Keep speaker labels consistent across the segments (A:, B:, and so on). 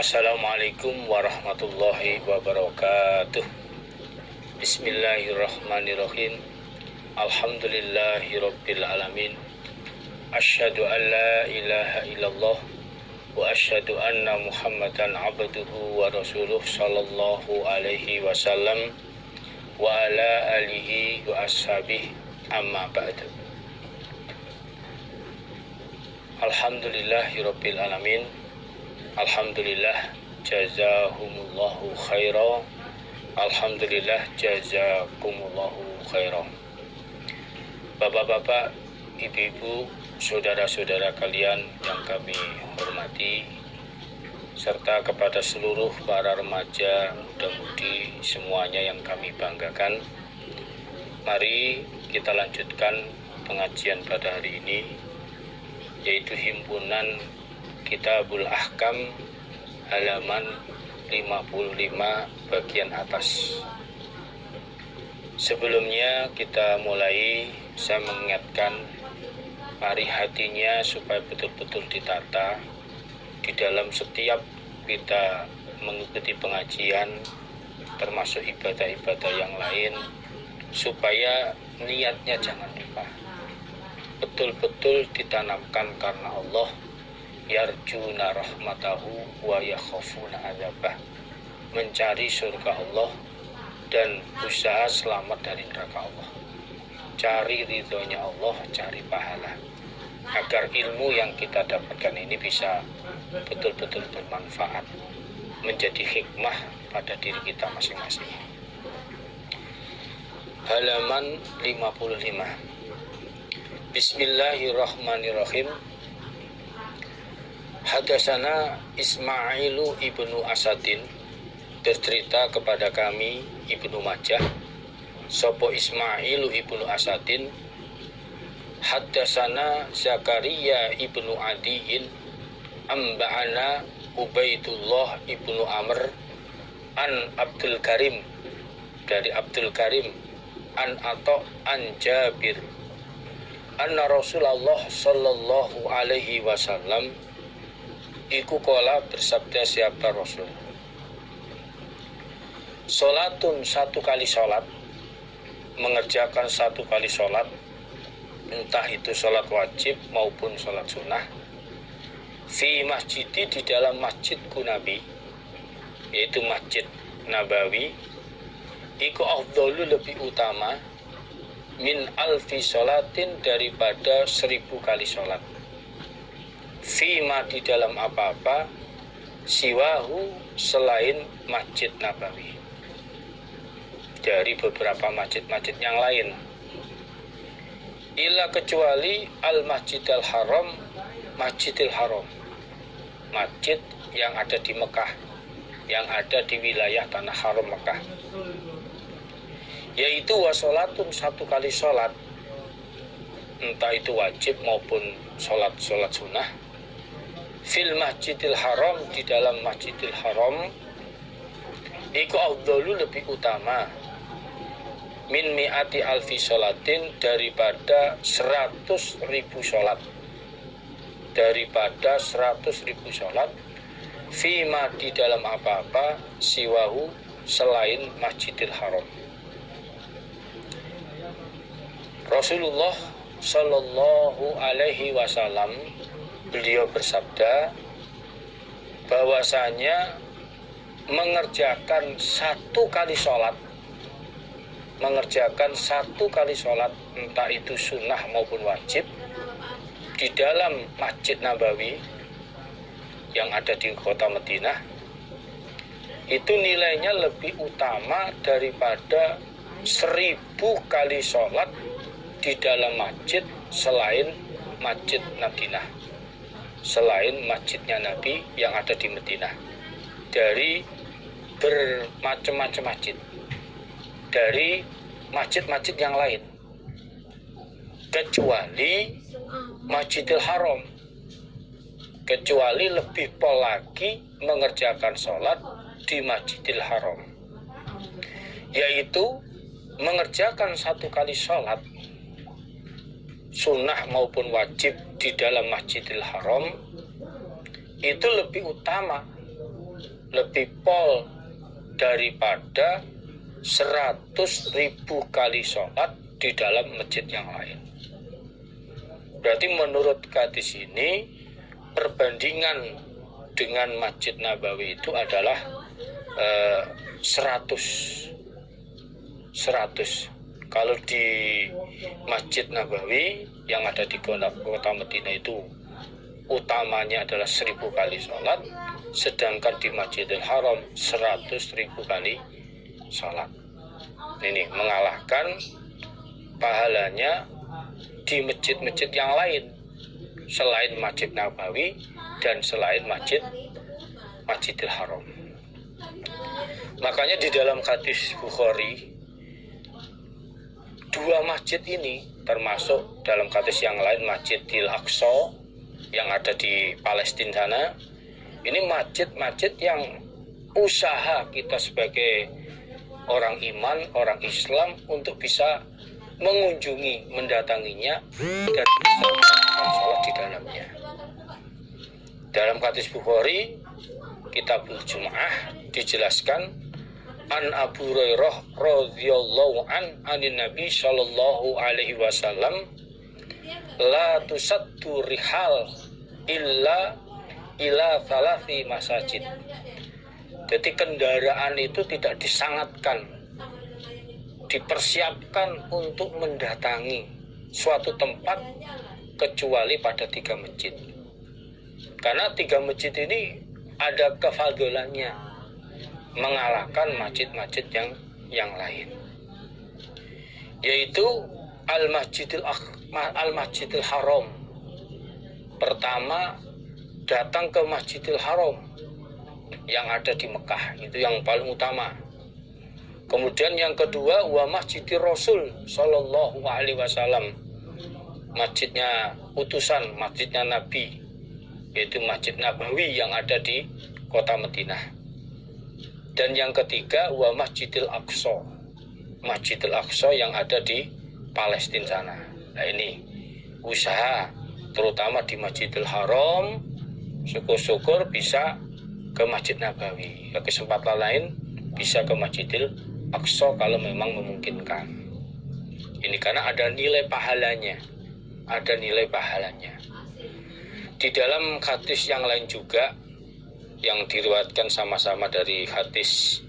A: Assalamualaikum warahmatullahi wabarakatuh. Bismillahirrahmanirrahim. Alhamdulillahirabbil alamin. Asyhadu an la ilaha illallah wa asyhadu anna Muhammadan abduhu wa rasuluh sallallahu alaihi wasallam wa ala alihi wa ashabihi amma ba'du. Alhamdulillahirabbil alamin. Alhamdulillah jazahumullahu khairan. Alhamdulillah jazakumullahu khairan. Bapak-bapak, ibu-ibu, saudara-saudara kalian yang kami hormati, serta kepada seluruh para remaja, muda-mudi semuanya yang kami banggakan, mari kita lanjutkan pengajian pada hari ini, yaitu himpunan Kitabul Ahkam halaman 55 bagian atas. Sebelumnya kita mulai, saya mengingatkan mari hatinya supaya betul-betul ditata di dalam setiap kita mengikuti pengajian, termasuk ibadah-ibadah yang lain, supaya niatnya jangan lupa, betul-betul ditanamkan karena Allah, yarjuna rahmatahu wa yakhafuna adzabah, mencari surga Allah dan usaha selamat dari neraka Allah, cari ridhonya Allah, cari pahala, agar ilmu yang kita dapatkan ini bisa betul-betul bermanfaat, menjadi hikmah pada diri kita masing-masing. Halaman 55. Bismillahirrahmanirrahim. Hadatsana Ismailu ibnu Asadin, bercerita kepada kami Ibnu Majah, sopo Ismailu ibnu Asadin. Hadatsana Zakaria ibnu Adiin, amba'ana Ubaidullah ibnu Amr, an Abdul Karim, dari Abdul Karim, an Ato, an Jabir, anna Rasulullah sallallahu alaihi wasallam iku kola, bersabda siapa Rasul, sholatun, satu kali sholat, mengerjakan satu kali sholat, entah itu sholat wajib maupun sholat sunnah, fi masjidi, di dalam masjidku Nabi, yaitu Masjid Nabawi, iku afdhalu, lebih utama, min alfi sholatin, daripada 1000 kali sholat, fima, di dalam apa-apa, siwahu, selain Masjid Nabawi, dari beberapa masjid-masjid yang lain, illa, kecuali al-Masjidil Haram, Masjidil Haram, masjid yang ada di Mekah, yang ada di wilayah Tanah Haram Mekah, yaitu wasolatun, satu kali sholat, entah itu wajib maupun sholat sunnah, fil Masjidil Haram, di dalam Masjidil Haram, iku afdhalu, lebih utama, min mi'ati alfi sholatin, daripada 100.000 sholat, daripada 100.000 sholat, fima, di dalam apa-apa, siwahu, selain Masjidil Haram. Rasulullah sallallahu alaihi wasallam, beliau bersabda bahwasanya mengerjakan satu kali sholat, entah itu sunnah maupun wajib, di dalam Masjid Nabawi yang ada di kota Madinah, itu nilainya lebih utama daripada 1000 kali sholat di dalam masjid selain Masjid Madinah, selain masjidnya Nabi yang ada di Madinah, dari bermacam-macam masjid, dari masjid-masjid yang lain, kecuali Masjidil Haram, kecuali lebih pol lagi mengerjakan sholat di Masjidil Haram, yaitu mengerjakan satu kali sholat sunnah maupun wajib di dalam Masjidil Haram itu lebih utama lebih pol daripada 100.000 kali sholat di dalam masjid yang lain. Berarti menurut hadis ini perbandingan dengan Masjid Nabawi itu adalah 100. Kalau di Masjid Nabawi yang ada di kota Madinah itu utamanya adalah 1000 kali sholat, sedangkan di Masjidil Haram 100.000 kali sholat. Ini mengalahkan pahalanya di masjid-masjid yang lain selain Masjid Nabawi dan selain Masjidil Haram. Makanya di dalam hadis Bukhari, dua masjid ini termasuk dalam hadis yang lain Masjidil Aqsa yang ada di Palestina sana, ini masjid-masjid yang usaha kita sebagai orang iman, orang Islam untuk bisa mengunjungi, mendatanginya dan bisa melakukan sholat di dalamnya. Dalam hadis Bukhari Kitabul Jum'ah dijelaskan an Abu Hurairah radhiyallahu anin Nabi sallallahu alaihi wasallam la tusaddu rihal illa ila thalathi masajid. Jadi kendaraan itu tidak disangatkan, dipersiapkan untuk mendatangi suatu tempat kecuali pada 3 masjid. Karena 3 masjid ini ada kefadilannya mengalahkan masjid-masjid yang lain, yaitu Al-Masjidil Haram. Pertama, datang ke Masjidil Haram yang ada di Mekah, itu yang paling utama. Kemudian yang kedua, wa Masjidir Rasul sallallahu alaihi wasallam, masjidnya utusan, masjidnya Nabi, yaitu Masjid Nabawi yang ada di kota Madinah. Dan yang ketiga, wa Masjidil Aqsa, Masjidil Aqsa yang ada di Palestina sana. Nah ini usaha terutama di Masjidil Haram, syukur-syukur bisa ke Masjid Nabawi. Kesempatan lain bisa ke Masjidil Aqsa kalau memang memungkinkan. Ini karena ada nilai pahalanya. Ada nilai pahalanya. Di dalam hadis yang lain juga yang diriwayatkan sama-sama dari hadis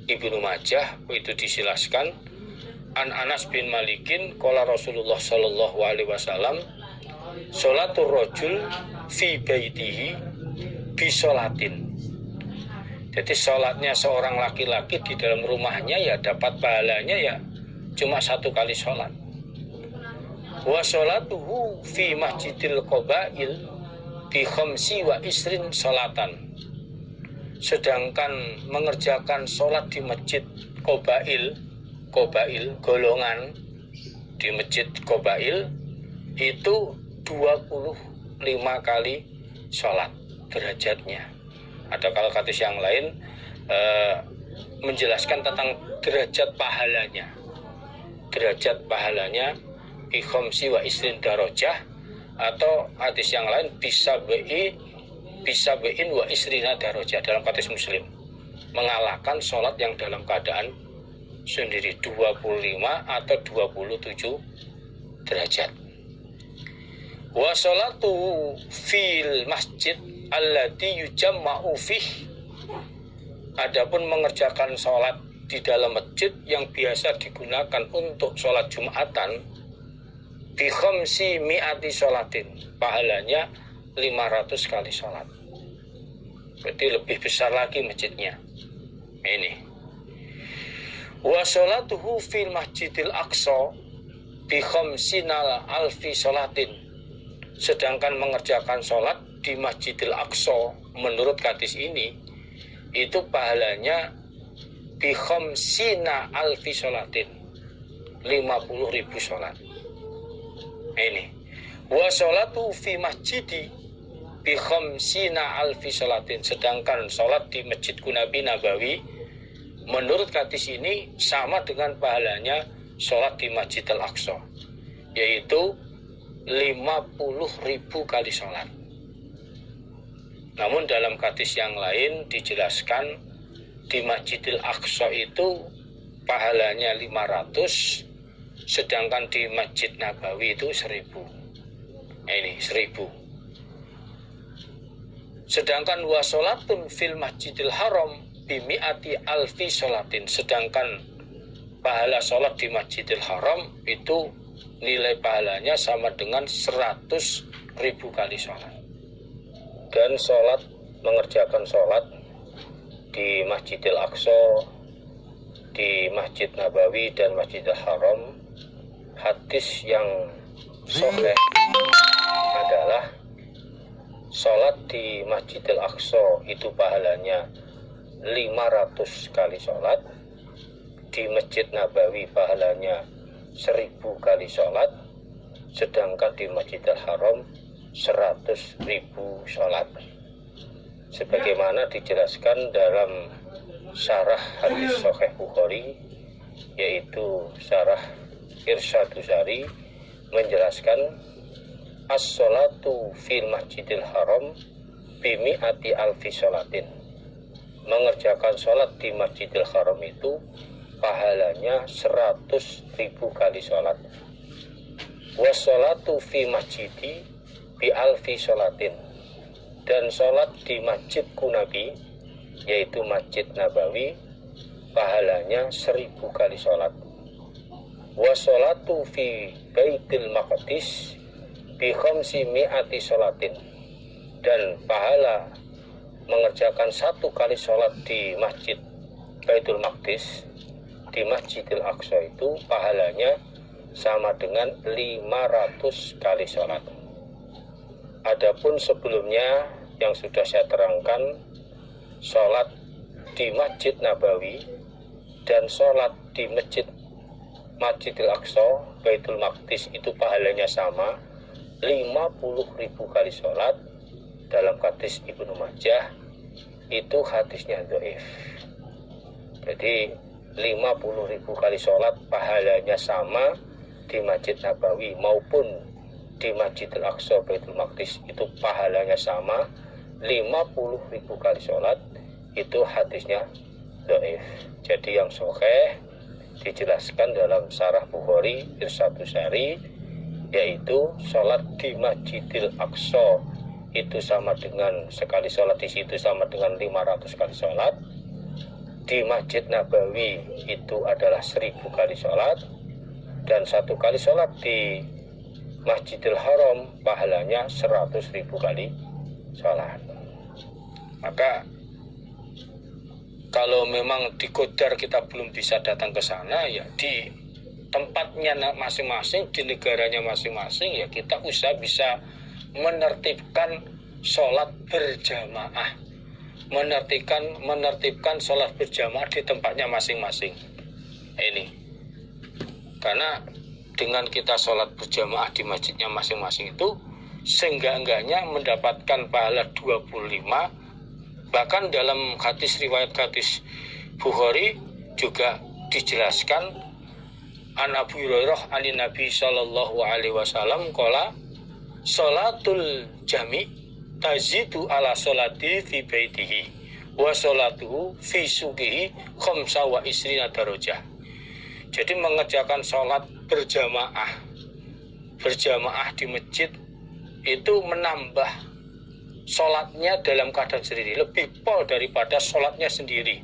A: Ibnu Majah, itu dijelaskan an Anas bin Malikin qala Rasulullah sallallahu alaihi wasallam sholatur rajul fi baitihi bi sholatin. Jadi sholatnya seorang laki-laki di dalam rumahnya ya dapat pahalanya ya cuma 1 kali sholat. Wa sholatuhu fi masjidil qabail bi khamsi wa isrin sholatan. Sedangkan mengerjakan sholat di masjid qabail golongan di masjid qabail itu 25 kali sholat derajatnya. Atau kalau hadis yang lain menjelaskan tentang derajat pahalanya bi khamsi wa isrin darajah, atau hadis yang lain bisa bein wa isrina darajah dalam hadis Muslim, mengalahkan sholat yang dalam keadaan sendiri 25 atau 27 derajat. Wa sholatu fil masjid alladhi yujamma'u fih. Adapun mengerjakan sholat di dalam masjid yang biasa digunakan untuk sholat Jumatan bi khamsi mi'ati sholatin, pahalanya 500 kali sholat. Berarti lebih besar lagi masjidnya. Ini wa sholatuhu fil masjidil aqsa bi khamsina alfi sholatin. Sedangkan mengerjakan sholat di Masjidil Aqsa menurut hadis ini itu pahalanya bi khamsina alfi sholatin, 50.000 sholat. Ini wa sholatu fi masjidi bi khamsina alfi sholatin. Sedangkan sholat di Masjidku Nabi Nabawi menurut hadis ini sama dengan pahalanya sholat di Masjidil Aqsa, yaitu 50.000 kali sholat. Namun dalam hadis yang lain dijelaskan di Masjidil Aqsa itu pahalanya 500, sedangkan di Masjid Nabawi itu 1000. Ini 1000. Sedangkan wa sholatun fil Masjidil Haram bimi'ati alfi sholatin, sedangkan pahala sholat di Masjidil Haram itu nilai pahalanya sama dengan 100.000 kali sholat. Dan sholat, mengerjakan sholat di Masjidil Aqsa, di Masjid Nabawi dan Masjidil Haram, hadis yang sahih adalah sholat di Masjidil Aqsa itu pahalanya 500 kali sholat, di Masjid Nabawi pahalanya 1000 kali sholat, sedangkan di Masjidil Haram 100.000 sholat, sebagaimana dijelaskan dalam syarah hadis Sahih Bukhari, yaitu syarah Irsyadus Sari, menjelaskan as-sholatu fil Masjidil Haram bimi'ati alfi sholatin, mengerjakan sholat di Masjidil Haram itu pahalanya 100.000 kali sholat. Wassolatu fi masjidi bi alfi sholatin, dan sholat di masjidku Nabi, yaitu Masjid Nabawi, pahalanya 1000 kali sholat. Wassolatu fi Baitil Maqdis bi khamsi mi'ati sholatin, dan pahala mengerjakan 1 kali sholat di Masjid Baitul Maqdis, di Masjidil Aqsa itu pahalanya sama dengan 500 kali sholat. Adapun sebelumnya yang sudah saya terangkan, sholat di Masjid Nabawi dan sholat di Masjidil Aqsa Baitul Maqdis itu pahalanya sama, 50.000 kali sholat. Dalam hadis Ibnu Majah itu hadisnya dhaif. Jadi 50.000 kali sholat pahalanya sama di Masjid Nabawi maupun di Masjidil Aqsa Baitul Maqdis itu pahalanya sama, 50.000 kali sholat, itu hadisnya dhaif. Jadi yang sahih dijelaskan dalam syarah Bukhari Irsyadus Sari, yaitu sholat di Masjidil Aqsa itu sama dengan, sekali sholat di situ sama dengan 500 kali sholat. Di Masjid Nabawi itu adalah 1000 kali sholat, dan 1 kali sholat di Masjidil Haram pahalanya 100.000 kali sholat. Maka kalau memang di Qadar kita belum bisa datang ke sana, ya di tempatnya masing-masing, di negaranya masing-masing, ya kita bisa menertibkan sholat berjamaah, menertibkan sholat berjamaah di tempatnya masing-masing. Ini karena dengan kita sholat berjamaah di masjidnya masing-masing itu seenggak-enggaknya mendapatkan pahala 25. Bahkan dalam riwayat hadis Bukhari juga dijelaskan, an Abu Hurairah anin Nabi sallallahu alaihi wasallam qala sholatul jami tazidu ala sholati fi baitihi wa sholatuhu fi suqihi khamsa wa isrina darajah. Jadi mengerjakan sholat berjamaah di masjid itu menambah sholatnya dalam keadaan sendiri, lebih pol daripada sholatnya sendiri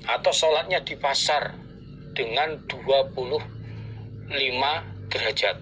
A: atau sholatnya di pasar dengan 25 derajat.